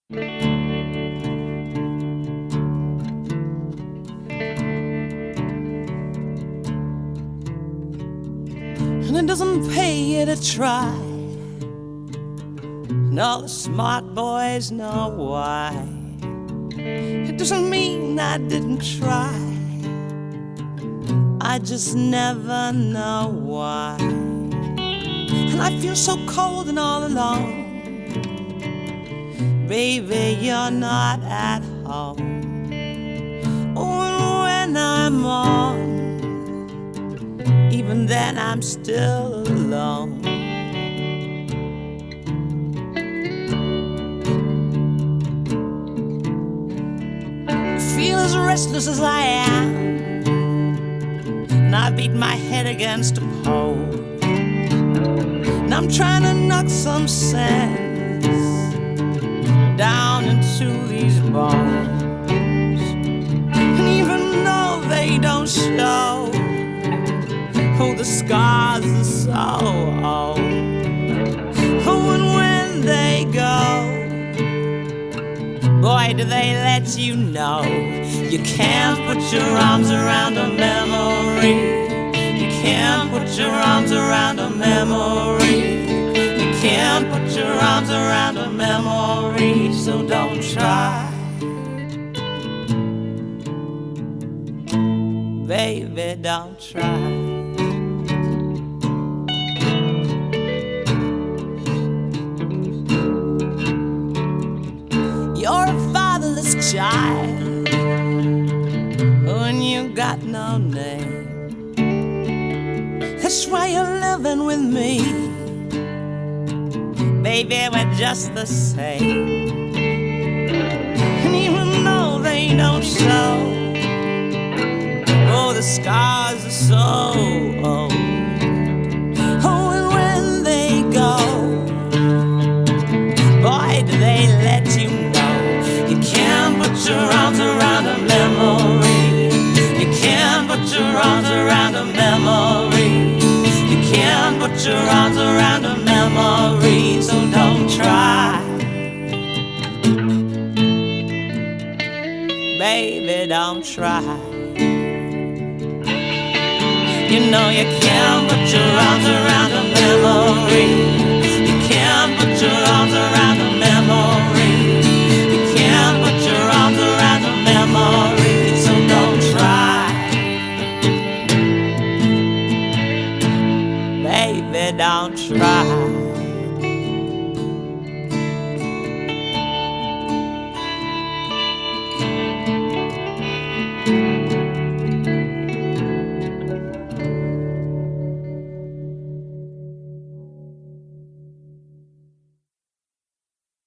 And it doesn't pay you to try, and all the smart boys know why. It doesn't mean I didn't try, I just never know why. And I feel so cold and all alone. Baby, you're not at home. Oh, and when I'm on, even then I'm still alone. I feel as restless as I am, and I beat my head against a pole, and I'm trying to knock some sense down into these bones. And even though they don't show, oh, the scars are so old. Oh, and when they go, boy, do they let you know you can't put your arms around a memory. You can't put your arms around a memory. You can't put your arms around a memory, so don't try. Baby, don't try. You're a fatherless child when you got no name. That's why you're living with me. Baby, we're just the same. And even though they don't show, oh, the scars are so old. Oh, and when they go, boy, do they let you know you can't put your arms around a memory. You can't put your arms around a memory. You can't put your arms around a memory, so don't try. Baby, don't try. You know you can't put your arms around a memory. You can't put your arms around a memory.